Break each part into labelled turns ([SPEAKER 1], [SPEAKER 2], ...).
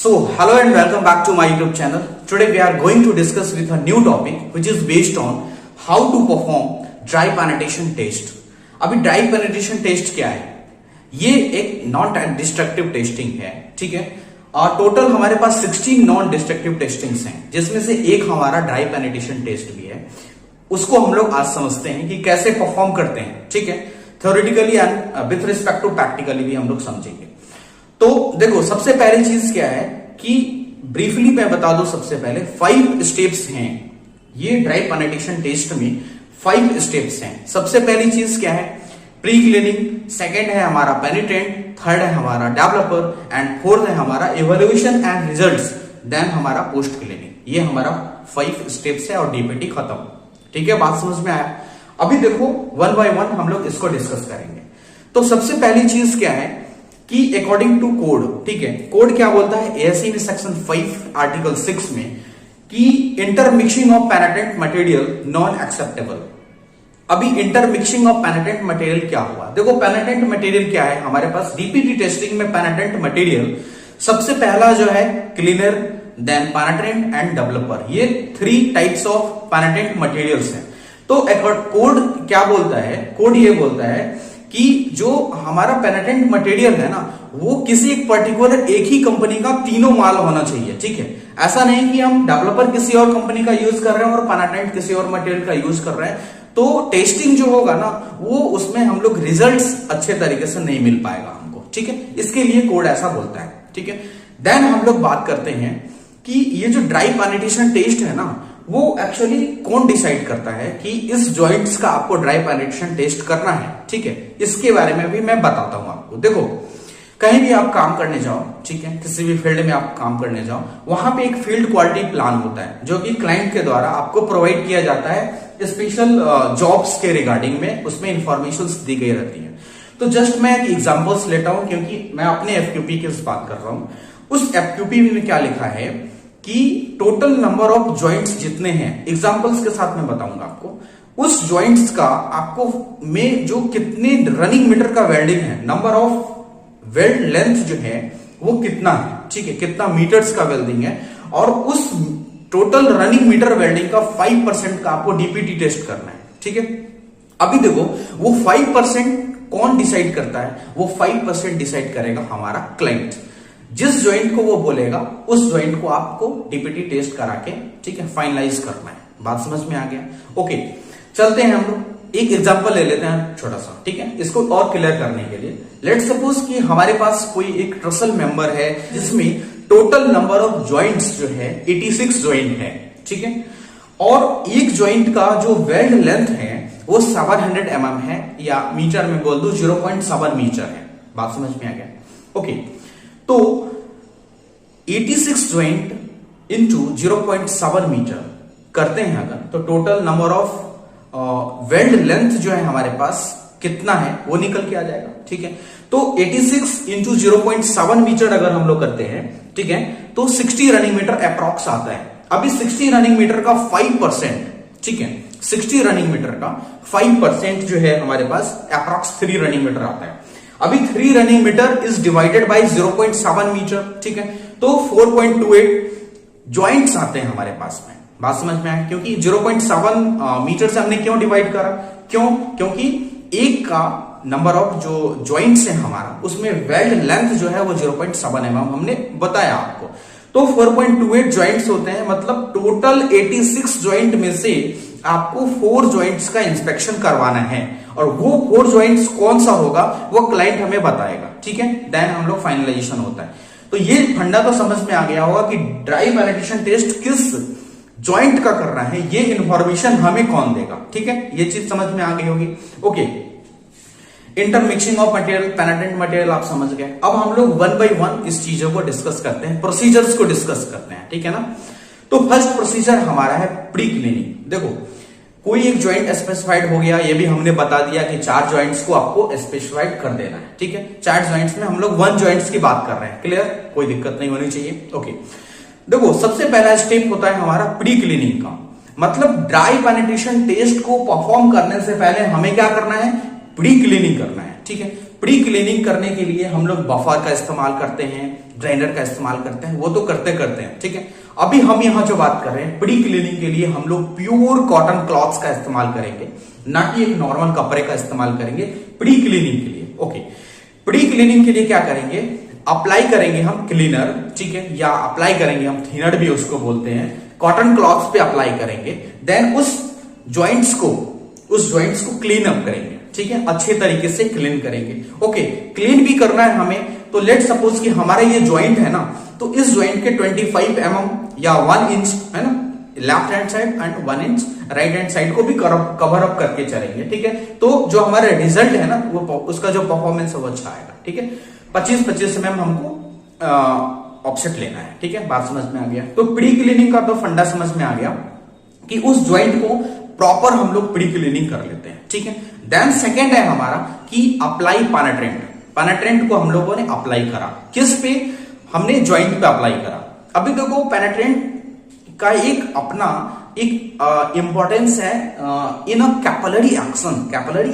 [SPEAKER 1] Hello and welcome back to my YouTube channel. Today we are going to discuss with a new topic which is based on how to perform dry penetration test. अभी dry penetration test क्या है? ये एक non destructive testing है, ठीक है। और total हमारे पास 16 नॉन डिस्ट्रक्टिव टेस्टिंग्स हैं, जिसमें से एक हमारा ड्राई पेनिट्रेशन टेस्ट भी है। उसको हम लोग आज समझते हैं कि कैसे परफॉर्म करते हैं, ठीक है। Theoretically and with respect to practically भी हम लोग समझेंगे। तो देखो, सबसे पहली चीज क्या है कि ब्रीफली मैं बता दूं। सबसे पहले 5 स्टेप्स हैं ये ड्राई पेनिट्रेशन टेस्ट में। 5 स्टेप्स हैं। सबसे पहली चीज क्या है? प्री क्लीनिंग, सेकेंड है हमारा पेनिट्रेंट, थर्ड है हमारा डेवलपर एंड फोर्थ है हमारा इवैल्यूएशन एंड रिजल्ट्स, देन हमारा पोस्ट क्लीनिंग। ये हमारा 5 स्टेप्स है और डीपीटी खत्म, ठीक है। बात समझ में आया? अभी देखो वन बाय वन हम लोग इसको डिस्कस करेंगे। तो सबसे पहली चीज क्या है कि अकॉर्डिंग टू कोड, ठीक है, कोड क्या बोलता है एएससी में सेक्शन 5 आर्टिकल 6 में कि intermixing of penetrant material non acceptable. अभी इंटरमिक्सिंग ऑफ पेनिट्रेंट मटेरियल क्या हुआ? देखो, पेनिट्रेंट मटेरियल क्या है हमारे पास डीपीटी टेस्टिंग में? पेनिट्रेंट मटेरियल सबसे पहला जो है क्लीनर, देन पेनिट्रेंट एंड डेवलपर। ये 3 टाइप्स ऑफ पेनिट्रेंट मटेरियल्स हैं। तो कोड क्या बोलता है? कोड ये बोलता है कि जो हमारा पेनिट्रेंट मटेरियल है ना, वो किसी एक पर्टिकुलर एक ही कंपनी का तीनों माल होना चाहिए, ठीक है। ऐसा नहीं कि हम डेवलपर किसी और कंपनी का यूज कर रहे हैं और पेनिट्रेंट किसी और मटेरियल का यूज कर रहे हैं, तो टेस्टिंग जो होगा ना, वो उसमें हम लोग रिजल्ट्स अच्छे तरीके से नहीं मिल पाएगा हमको, ठीक है। इसके लिए कोड ऐसा बोलता है, ठीक है। देन हम लोग बात करते हैं कि ये जो ड्राई पेनिट्रेशन टेस्ट है ना, वो एक्चुअली कौन डिसाइड करता है कि इस जॉइंट्स का आपको ड्राई पेनिट्रेशन टेस्ट करना है, ठीक है। इसके बारे में भी मैं बताता हूं आपको। देखो, कहीं भी आप काम करने जाओ, ठीक है, किसी भी फील्ड में आप काम करने जाओ, वहां पे एक फील्ड क्वालिटी प्लान होता है जो कि क्लाइंट के द्वारा आपको प्रोवाइड किया जाता है स्पेशल जॉब्स के रिगार्डिंग में। उसमें इंफॉर्मेशन दी गई रहती है। तो जस्ट मैं एक एग्जांपल्स लेता हूं, क्योंकि मैं अपने एफक्यूपी की बात कर रहा हूं। उस एफक्यूपी में क्या लिखा है कि टोटल नंबर ऑफ जॉइंट्स जितने हैं, एग्जांपल्स के साथ मैं बताऊंगा आपको, उस जॉइंट्स का आपको में जो कितने रनिंग मीटर का वेल्डिंग है, नंबर ऑफ वेल्ड लेंथ जो है वो कितना है, ठीक है, कितना मीटर्स का वेल्डिंग है, और उस टोटल रनिंग मीटर वेल्डिंग का 5% का आपको डीपीटी टेस्ट करना है, ठीक है। अभी देखो, वो 5% कौन डिसाइड करता है? वो 5% डिसाइड करेगा हमारा क्लाइंट। जिस ज्वाइंट को वो बोलेगा उस ज्वाइंट को आपको डीपीटी टेस्ट करा के, ठीक है, फाइनलाइज करना है। बात समझ में आ गया? ओके, चलते हैं हम लोग एक एग्जांपल ले लेते हैं छोटा सा, ठीक है, इसको और क्लियर करने के लिए। लेट सपोज कि हमारे पास कोई एक ट्रसल मेंबर है जिसमें टोटल नंबर ऑफ जॉइंट्स जो है 86 जॉइंट है, ठीक है, और एक जॉइंट का जो वेल्ड लेंथ है वो 700 mm है, या मीटर में बोल दो 0.7 मीटर है। बात समझ में आ गया? ओके, तो 86 ज्वाइंट इंटू 0.7 मीटर करते हैं अगर, तो total number of weld length जो है हमारे पास कितना है वो निकल के आ जाएगा, ठीक है। तो 86 इंटू 0.7 मीटर अगर हम लोग करते हैं, ठीक है, तो 60 रनिंग मीटर अप्रॉक्स आता है। अभी 60 रनिंग मीटर का 5%, ठीक है, 60 रनिंग मीटर का 5% जो है हमारे पास अप्रॉक्स 3 रनिंग मीटर आता है। अभी 3 running metre is divided by 0.7 metre, ठीक है, तो 4.28 ज्वाइंट्स आते हैं हमारे पास में। बात समझ में आया? क्योंकि 0.7 मीटर से हमने क्यों डिवाइड करा? क्योंकि एक का नंबर ऑफ जो ज्वाइंट्स है हमारा, उसमें वेल्ड लेंथ जो है वो 0.7 mm हमने बताया आपको। तो 4.28 ज्वाइंट्स होते हैं, मतलब टोटल 86 ज्वाइंट में से आपको 4 ज्वाइंट्स का इंस्पेक्शन करवाना है, और वो 4 ज्वाइंट्स कौन सा होगा वो क्लाइंट हमें बताएगा, ठीक है। देन हम लोग फाइनलाइजेशन होता है। तो ये फंडा तो समझ में आ गया होगा कि ड्राई पेनिट्रेशन टेस्ट किस ज्वाइंट का करना है, ये इंफॉर्मेशन हमें कौन देगा, ठीक है। ये चीज समझ में आ गई होगी। Okay, intermixing of material, penetrant material आप समझ गए। अब हम लोग वन बाय वन इस चीजों को डिस्कस करते हैं, प्रोसीजर्स को डिस्कस करते हैं, ठीक है ना। तो फर्स्ट प्रोसीजर हमारा है प्री क्लीनिंग। देखो, कोई एक ज्वाइंट स्पेसिफाइड हो गया, ये भी हमने बता दिया कि 4 ज्वाइंट्स को आपको स्पेसिफाइड कर देना है, ठीक है। 4 ज्वाइंट्स में हम लोग 1 ज्वाइंट्स की बात कर रहे हैं, क्लियर, कोई दिक्कत नहीं होनी चाहिए। ओके, देखो, सबसे पहला स्टेप होता है हमारा प्री क्लीनिंग का। मतलब ड्राई पेनिट्रेशन टेस्ट को परफॉर्म करने से पहले हमें क्या करना है? प्री क्लीनिंग करना है, ठीक है। प्री क्लीनिंग करने के लिए हम लोग बफर का इस्तेमाल करते हैं, ग्राइंडर का इस्तेमाल करते हैं, वो तो करते हैं, ठीक है। अभी हम यहाँ जो बात कर रहे हैं, प्री क्लीनिंग के लिए हम लोग प्योर कॉटन क्लॉथ्स का इस्तेमाल करेंगे, ना कि एक नॉर्मल कपड़े का इस्तेमाल करेंगे प्री क्लीनिंग के लिए। ओके, प्री क्लीनिंग के लिए क्या करेंगे, अप्लाई करेंगे हम क्लीनर, ठीक है, या अप्लाई करेंगे हम थिनर भी उसको बोलते हैं, कॉटन क्लॉथ्स पे अप्लाई करेंगे। देन उस जॉइंट्स को क्लीन अप करेंगे, ठीक है, अच्छे तरीके से क्लीन करेंगे। ओके, क्लीन भी करना है हमें, तो लेट सपोज कि हमारा ये जॉइंट है ना, तो इस जॉइंट के 25 mm या 1 इंच है ना, left hand side and 1 inch right hand side को भी कवर अप करके चलेंगे, ठीक है। तो जो हमारा रिजल्ट है ना, वो उसका जो परफॉर्मेंस है वो अच्छा आएगा, ठीक है। 25 mm हमको ऑफसेट लेना है, ठीक है, बात समझ में आ गया। तो प्री क्लीनिंग का तो फंडा समझ में आ गया कि उस ज्वाइंट को प्रॉपर हम लोग प्री क्लीनिंग कर लेते हैं, ठीक है। देन सेकेंड है हमारा कि अप्लाई पेनेट्रेंट को हम लोगों ने अप्लाई करा, किस पे, हमने ज्वाइंट पे अप्लाई करा। अभी देखो पेनेट्रेंट का एक अपना इंपॉर्टेंस है in a capillary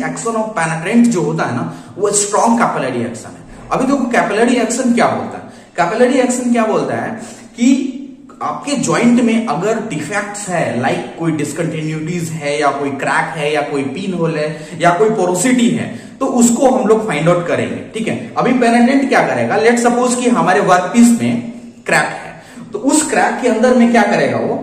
[SPEAKER 1] action of penetrant जो होता है ना, वो स्ट्रॉन्ग कैपिलरी एक्शन है। अभी देखो कैपिलरी एक्शन क्या बोलता है, कैपिलरी एक्शन क्या बोलता है कि आपके जॉइंट में अगर डिफेक्ट्स है, लाइक कोई डिसकंटिन्यूटीज है या कोई क्रैक है या कोई पिन होल है या कोई पोरोसिटी है, तो उसको हम लोग फाइंड आउट करेंगे, ठीक है। अभी पेनेट्रेंट क्या करेगा, लेट सपोज कि हमारे वर्कपीस में क्रैक है, तो उस क्रैक के अंदर में क्या करेगा, वो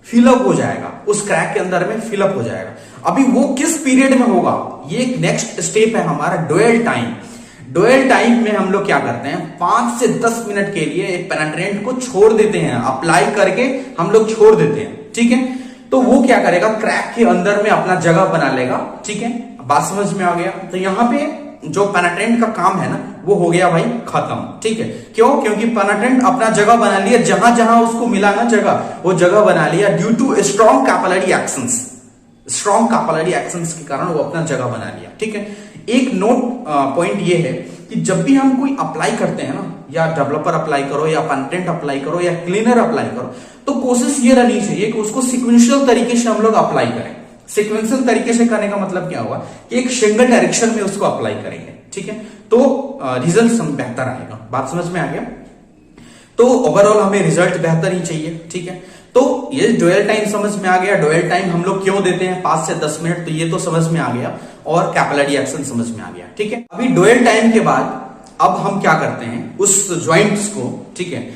[SPEAKER 1] फिलअप हो जाएगा, उस क्रैक के अंदर में फिलअप हो जाएगा। अभी वो किस पीरियड में होगा, ये नेक्स्ट स्टेप है हमारा डुअल टाइम में हम लोग क्या करते हैं, 5 से 10 मिनट के लिए एक पेनेट्रेंट को छोड़ देते हैं, अप्लाई करके हम लोग छोड़ देते हैं, ठीक है। तो वो क्या करेगा, क्रैक के अंदर में अपना जगह बना लेगा, ठीक है, बात समझ में आ गया। तो यहाँ पे जो पेनेट्रेंट का काम है ना, वो हो गया भाई खत्म, ठीक है। क्यों, क्योंकि पेनेट्रेंट अपना जगह बना लिया, जहां जहां उसको मिला ना जगह, वो जगह बना लिया due to strong capillary actions के कारण वो अपना जगह बना लिया, ठीक है। एक नोट पॉइंट ये है कि जब भी हम कोई अप्लाई करते हैं ना, या डेवलपर अप्लाई करो या पेनेट्रेंट अप्लाई करो या क्लीनर अप्लाई करो, तो कोशिश ये रहनी चाहिए कि उसको सिक्वेंशियल तरीके से हम लोग अप्लाई करें। सिक्वेंशियल तरीके से करने का मतलब क्या हुआ कि एक सिंगल डायरेक्शन में उसको अप्लाई करेंगे, ठीक है, तो रिजल्ट बेहतर आएगा, बात समझ में आ गया। तो ओवरऑल हमें रिजल्ट बेहतर ही चाहिए, ठीक है। तो ये डुअल टाइम समझ में आ गया, डुअल टाइम हम लोग क्यों देते हैं 5 से 10 मिनट, तो ये तो समझ में आ गया, और कैपिलरी एक्शन समझ में आ गया, ठीक है। अभी डुअल टाइम के बाद अब हम क्या करते हैं, उस ज्वाइंट्स को, ठीक है,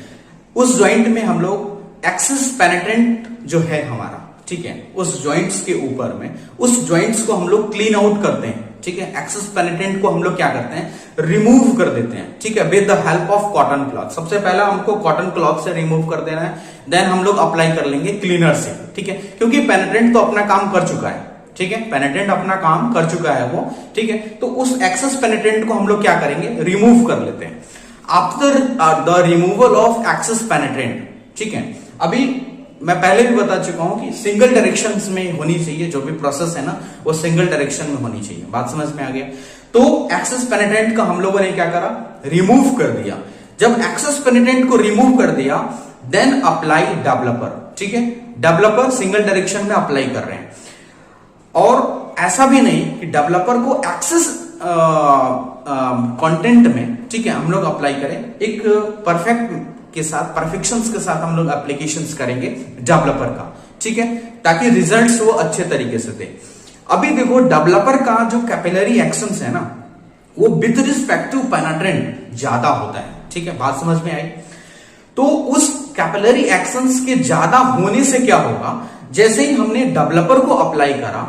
[SPEAKER 1] उस ज्वाइंट में हम लोग एक्सेस पेनेट्रेंट जो है हमारा, ठीक है, उस ज्वाइंट्स के ऊपर में उस ज्वाइंट्स को हम लोग क्लीन आउट करते हैं, ठीक है। एक्सेस पेनेट्रेंट को हम लोग क्या करते हैं, रिमूव कर देते हैं, ठीक है, with the help of cotton cloth. सबसे पहला हमको कॉटन क्लॉथ से रिमूव कर देना है, देन हम लोग अप्लाई कर लेंगे क्लीनर से, ठीक है, क्योंकि पेनेट्रेंट तो अपना काम कर चुका है, ठीक है, पेनेट्रेंट अपना काम कर चुका है वो, ठीक है। तो उस एक्सेस पेनेट्रेंट को हम लोग क्या करेंगे, रिमूव कर लेते हैं after the removal of excess penetrant, ठीक है। अभी मैं पहले भी बता चुका हूं कि सिंगल डायरेक्शन में होनी चाहिए, जो भी प्रोसेस है ना, वो सिंगल डायरेक्शन में होनी चाहिए, बात समझ में आ गया। तो एक्सेस पेनेट्रेंट का हम लोगों ने क्या करा, रिमूव कर दिया। जब एक्सेस पेनेट्रेंट को रिमूव कर दिया, देन अप्लाई डेवलपर, ठीक है, डेवलपर सिंगल डायरेक्शन में अप्लाई कर रहे हैं। और ऐसा भी नहीं कि डेवलपर को एक्सेस कंटेंट में, ठीक है, हम लोग अप्लाई करें, एक परफेक्शंस के साथ हम लोग एप्लीकेशंस करेंगे डेवलपर का, ठीक है, ताकि रिजल्ट्स वो अच्छे तरीके से दे। अभी देखो डेवलपर का जो कैपिलरी एक्शंस है ना, वो विद रिस्पेक्ट टू पेनेट्रेंट ज्यादा होता है, ठीक है, बात समझ में आई। तो उस कैपिलरी एक्शंस के ज्यादा होने से क्या होगा, जैसे ही हमने डेवलपर को अप्लाई करा,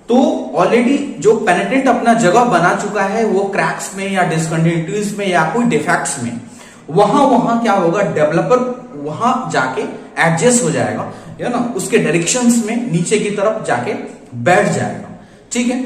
[SPEAKER 1] तो ऑलरेडी जो पेनेट्रेंट अपना जगह बना चुका है, वो क्रैक्स में या डिसकंटिन्यूटीज में या कोई डिफेक्ट्स में, वहां क्या होगा, डेवलपर वहां जाके एडजस्ट हो जाएगा, है ना, उसके डायरेक्शंस में नीचे की तरफ जाके बैठ जाएगा, ठीक है।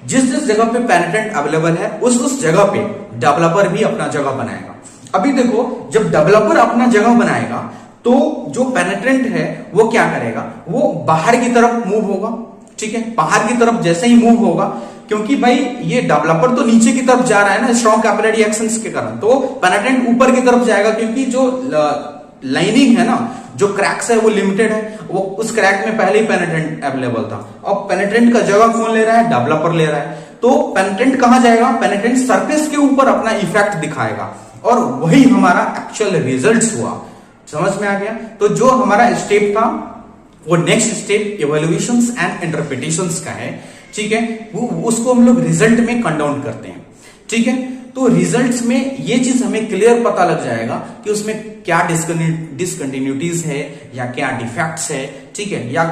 [SPEAKER 1] जिस जगह पे पेनेट्रेंट अवेलेबल है, उस जगह पे डेवलपर भी अपना जगह बनाएगा। अभी देखो, जब डेवलपर अपना जगह बनाएगा, तो जो पेनेट्रेंट है वो क्या करेगा, वो बाहर की तरफ मूव होगा, ठीक है, बाहर की तरफ जैसे ही मूव होगा, क्योंकि भाई ये डेवलपर तो नीचे की तरफ जा रहा है ना, स्ट्रॉन्ग कैपिलरी एक्शंस के कारण, तो पेनेट्रेंट ऊपर की तरफ जाएगा, क्योंकि जो लाइनिंग है ना, जो क्रैक्स है वो लिमिटेड है, वो उस क्रैक में पहले ही पेनेट्रेंट अवेलेबल था। अब पेनेट्रेंट का जगह कौन ले रहा है, डेवलपर ले रहा है। तो पेनेट्रेंट कहां जाएगा, पेनेट्रेंट सरफेस के ऊपर अपना इफेक्ट दिखाएगा, और वही हमारा एक्चुअल रिजल्ट्स हुआ। समझ में आ गया? तो जो हमारा स्टेप था वो next step evaluations and interpretations का है, ठीक है। वो उसको हम लोग रिजल्ट में कट डाउन करते हैं, ठीक है। तो रिजल्ट्स में ये चीज हमें क्लियर पता लग जाएगा कि उसमें क्या डिसकंटिन्यूटीज है या क्या डिफेक्ट्स है, ठीक है, या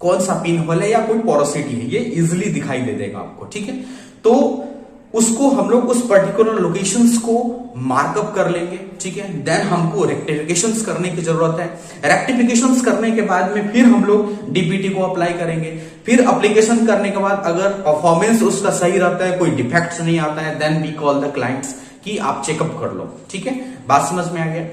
[SPEAKER 1] कौन सा पिन होल है या कोई पोरोसिटी है, ये इजिली दिखाई दे देगा आपको, ठीक है। तो उसको हम लोग उस पर्टिकुलर लोकेशंस को मार्कअप कर लेंगे, ठीक है। देन हमको रेक्टिफिकेशंस करने की जरूरत है। रेक्टिफिकेशंस करने के बाद में फिर हम लोग डीपीटी को अप्लाई करेंगे। फिर एप्लीकेशन करने के बाद अगर परफॉर्मेंस उसका सही रहता है, कोई डिफेक्ट्स नहीं आता है, then we call the clients कि आप चेकअप कर लो, ठीक है। बात समझ में आ गया?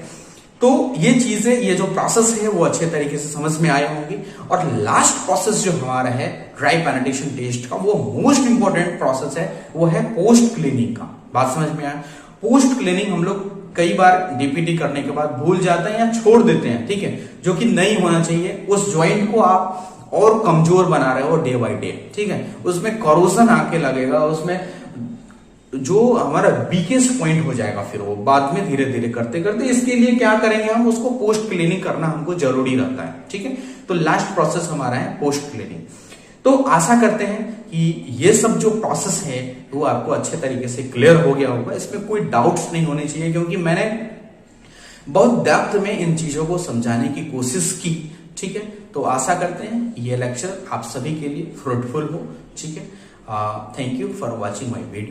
[SPEAKER 1] तो ये चीजें, ये जो प्रोसेस है वो अच्छे तरीके से समझ में आए होंगी। और लास्ट प्रोसेस जो हमारा है ड्राई पेनिट्रेशन टेस्ट का, वो मोस्ट इंपॉर्टेंट प्रोसेस है, वो है पोस्ट क्लीनिंग का। बात समझ में आया? पोस्ट क्लीनिंग हम लोग कई बार डीपीटी करने के बाद भूल जाते हैं या छोड़ देते हैं, ठीक है, जो कि नहीं होना चाहिए। उस ज्वाइंट को आप और कमजोर बना रहे हो डे बाय डे, ठीक है। उसमें करोजन आके लगेगा, उसमें जो हमारा वीकेस्ट पॉइंट हो जाएगा, फिर वो बाद में धीरे धीरे करते करते। इसके लिए क्या करेंगे हम, उसको पोस्ट क्लीनिंग करना हमको जरूरी रहता है, ठीक है। तो लास्ट प्रोसेस हमारा है पोस्ट क्लीनिंग। तो आशा करते हैं कि ये सब जो प्रोसेस है वो आपको अच्छे तरीके से क्लियर हो गया होगा, इसमें कोई डाउट्स नहीं होने चाहिए, क्योंकि मैंने बहुत डेप्थ में इन चीजों को समझाने की कोशिश की, ठीक है। तो आशा करते हैं ये लेक्चर आप सभी के लिए फ्रूटफुल हो, ठीक है। Thank you for watching my video.